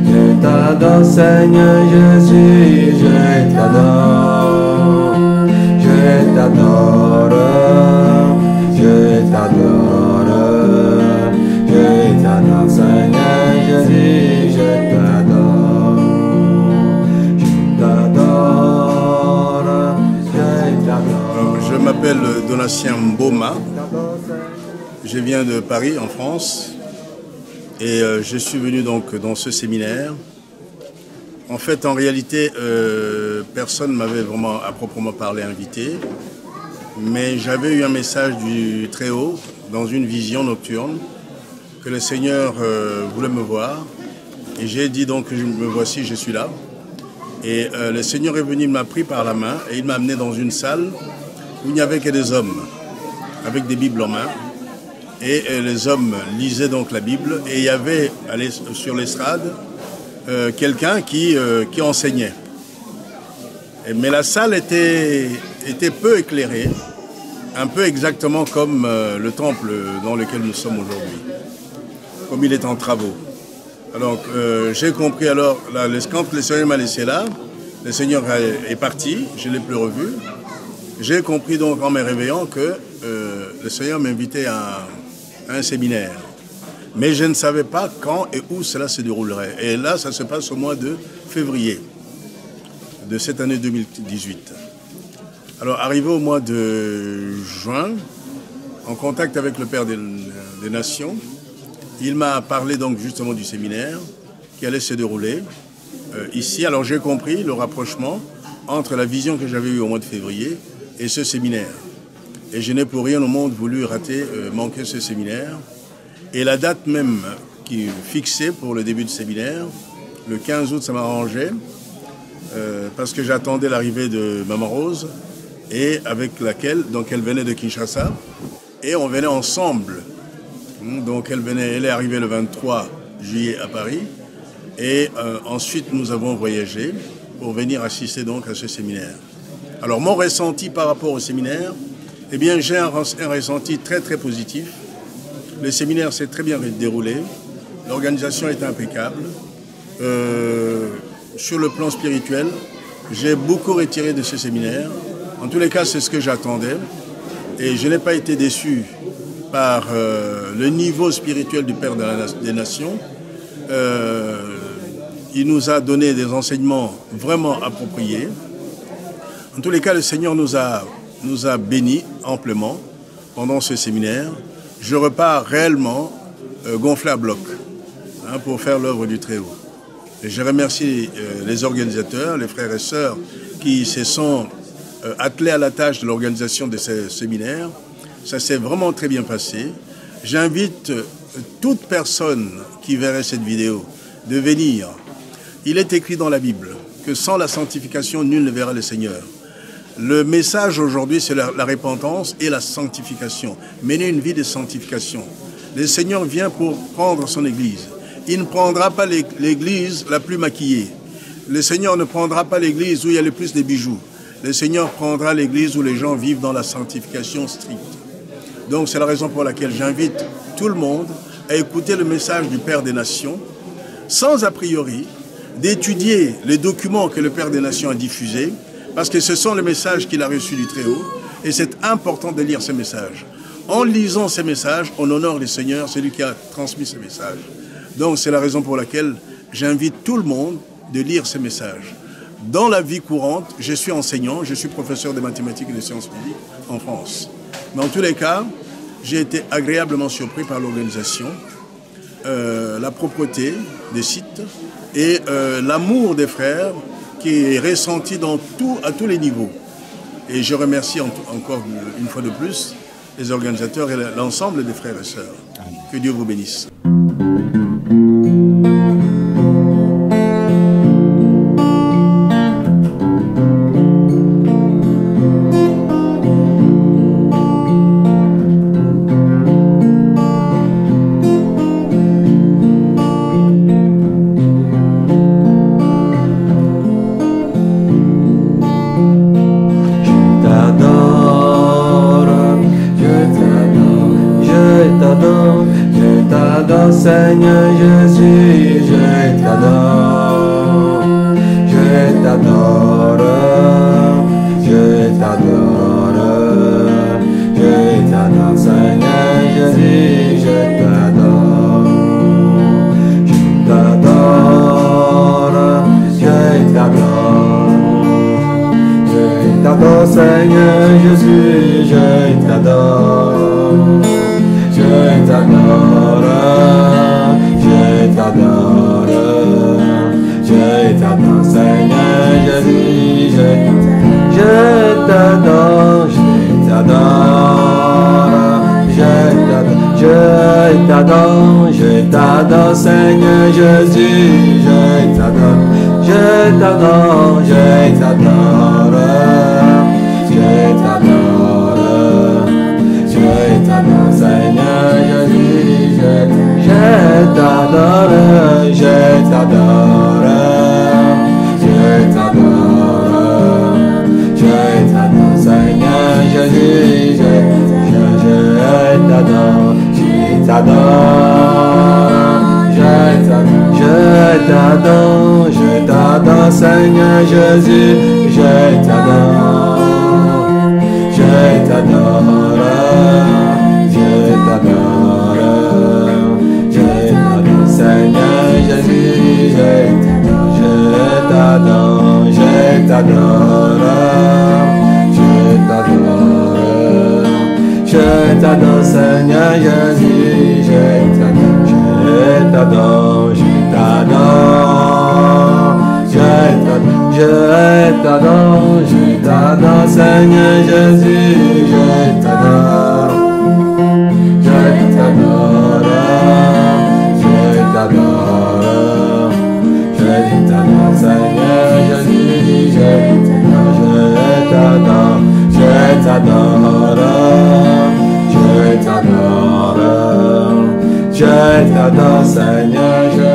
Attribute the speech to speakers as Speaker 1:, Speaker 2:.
Speaker 1: Je t'adore Seigneur Jésus, je t'adore, je t'adore, je t'adore, je t'adore Seigneur Jésus, je t'adore, je t'adore, je t'adore.
Speaker 2: Je m'appelle Donatien Mboma, je viens de Paris en France. Et je suis venu donc dans ce séminaire. En fait, en réalité, personne ne m'avait vraiment à proprement parler invité. Mais j'avais eu un message du Très-Haut dans une vision nocturne que le Seigneur voulait me voir. Et j'ai dit donc, me voici, je suis là. Et le Seigneur est venu, il m'a pris par la main et il m'a amené dans une salle où il n'y avait que des hommes avec des Bibles en main. Et les hommes lisaient donc la Bible et il y avait sur l'estrade quelqu'un qui enseignait. Mais la salle était peu éclairée, un peu exactement comme le temple dans lequel nous sommes aujourd'hui, comme il est en travaux. Alors j'ai compris alors, là, quand le Seigneur m'a laissé là, le Seigneur est parti, je ne l'ai plus revu. J'ai compris donc en me réveillant que le Seigneur m'invitait à un séminaire. Mais je ne savais pas quand et où cela se déroulerait. Et là, ça se passe au mois de février de cette année 2018. Alors, arrivé au mois de juin, en contact avec le Père des Nations, il m'a parlé donc justement du séminaire qui allait se dérouler ici. Alors, j'ai compris le rapprochement entre la vision que j'avais eue au mois de février et ce séminaire. Et je n'ai pour rien au monde voulu manquer ce séminaire. Et la date même qui est fixée pour le début du séminaire, le 15 août, ça m'arrangeait, parce que j'attendais l'arrivée de Maman Rose, et avec laquelle, donc elle venait de Kinshasa, et on venait ensemble. Donc elle est arrivée le 23 juillet à Paris, et ensuite nous avons voyagé pour venir assister donc à ce séminaire. Alors mon ressenti par rapport au séminaire, eh bien, j'ai un ressenti très très positif. Le séminaire s'est très bien déroulé. L'organisation est impeccable. Sur le plan spirituel, j'ai beaucoup retiré de ce séminaire. En tous les cas, c'est ce que j'attendais. Et je n'ai pas été déçu par le niveau spirituel du Père des Nations. Il nous a donné des enseignements vraiment appropriés. En tous les cas, le Seigneur nous a bénis amplement pendant ce séminaire. Je repars réellement gonflé à bloc pour faire l'œuvre du Très-Haut. Et je remercie les organisateurs, les frères et sœurs qui se sont attelés à la tâche de l'organisation de ce séminaire. Ça s'est vraiment très bien passé. J'invite toute personne qui verrait cette vidéo de venir. Il est écrit dans la Bible que sans la sanctification, nul ne verra le Seigneur. Le message aujourd'hui, c'est la repentance et la sanctification. Mener une vie de sanctification. Le Seigneur vient pour prendre son Église. Il ne prendra pas l'Église la plus maquillée. Le Seigneur ne prendra pas l'Église où il y a le plus de bijoux. Le Seigneur prendra l'Église où les gens vivent dans la sanctification stricte. Donc c'est la raison pour laquelle j'invite tout le monde à écouter le message du Père des Nations, sans a priori, d'étudier les documents que le Père des Nations a diffusés, parce que ce sont les messages qu'il a reçus du Très-Haut, et c'est important de lire ces messages. En lisant ces messages, on honore le Seigneur, celui qui a transmis ces messages. Donc c'est la raison pour laquelle j'invite tout le monde de lire ces messages. Dans la vie courante, je suis enseignant, je suis professeur de mathématiques et de sciences physiques en France. Dans tous les cas, j'ai été agréablement surpris par l'organisation, la propreté des sites et l'amour des frères qui est ressenti à tous les niveaux. Et je remercie encore une fois de plus les organisateurs et l'ensemble des frères et sœurs. Que Dieu vous bénisse.
Speaker 1: Seigneur Jésus, je t'adore. Je t'adore, je t'adore, je t'adore, Seigneur Jésus, je t'adore. Je t'adore, je t'adore. Je t'adore, Seigneur Jésus, je t'adore. Je t'adore, je t'adore, je t'adore, Seigneur Jésus, je t'adore, je t'adore, je t'adore, Seigneur Jésus, je t'adore, je t'adore, je t'adore, je t'adore, je t'adore, Seigneur Jésus, je t'adore, je t'adore, je t'adore, je t'adore, Seigneur Jésus, je t'adore, je t'adore, je t'adore, Seigneur Jésus, je t'adore, je t'adore, je t'adore, je t'adore, Seigneur Jésus, je t'adore, je t'adore, je t'adore, je t'adore, Seigneur Jésus, je t'adore, je t'adore, je t'adore, Seigneur Jésus, je t'adore, je t'adore, je t'adore, je t'adore, Seigneur Jésus, je t'adore, je t'adore, je t'adore, je t'adore, Seigneur Jésus.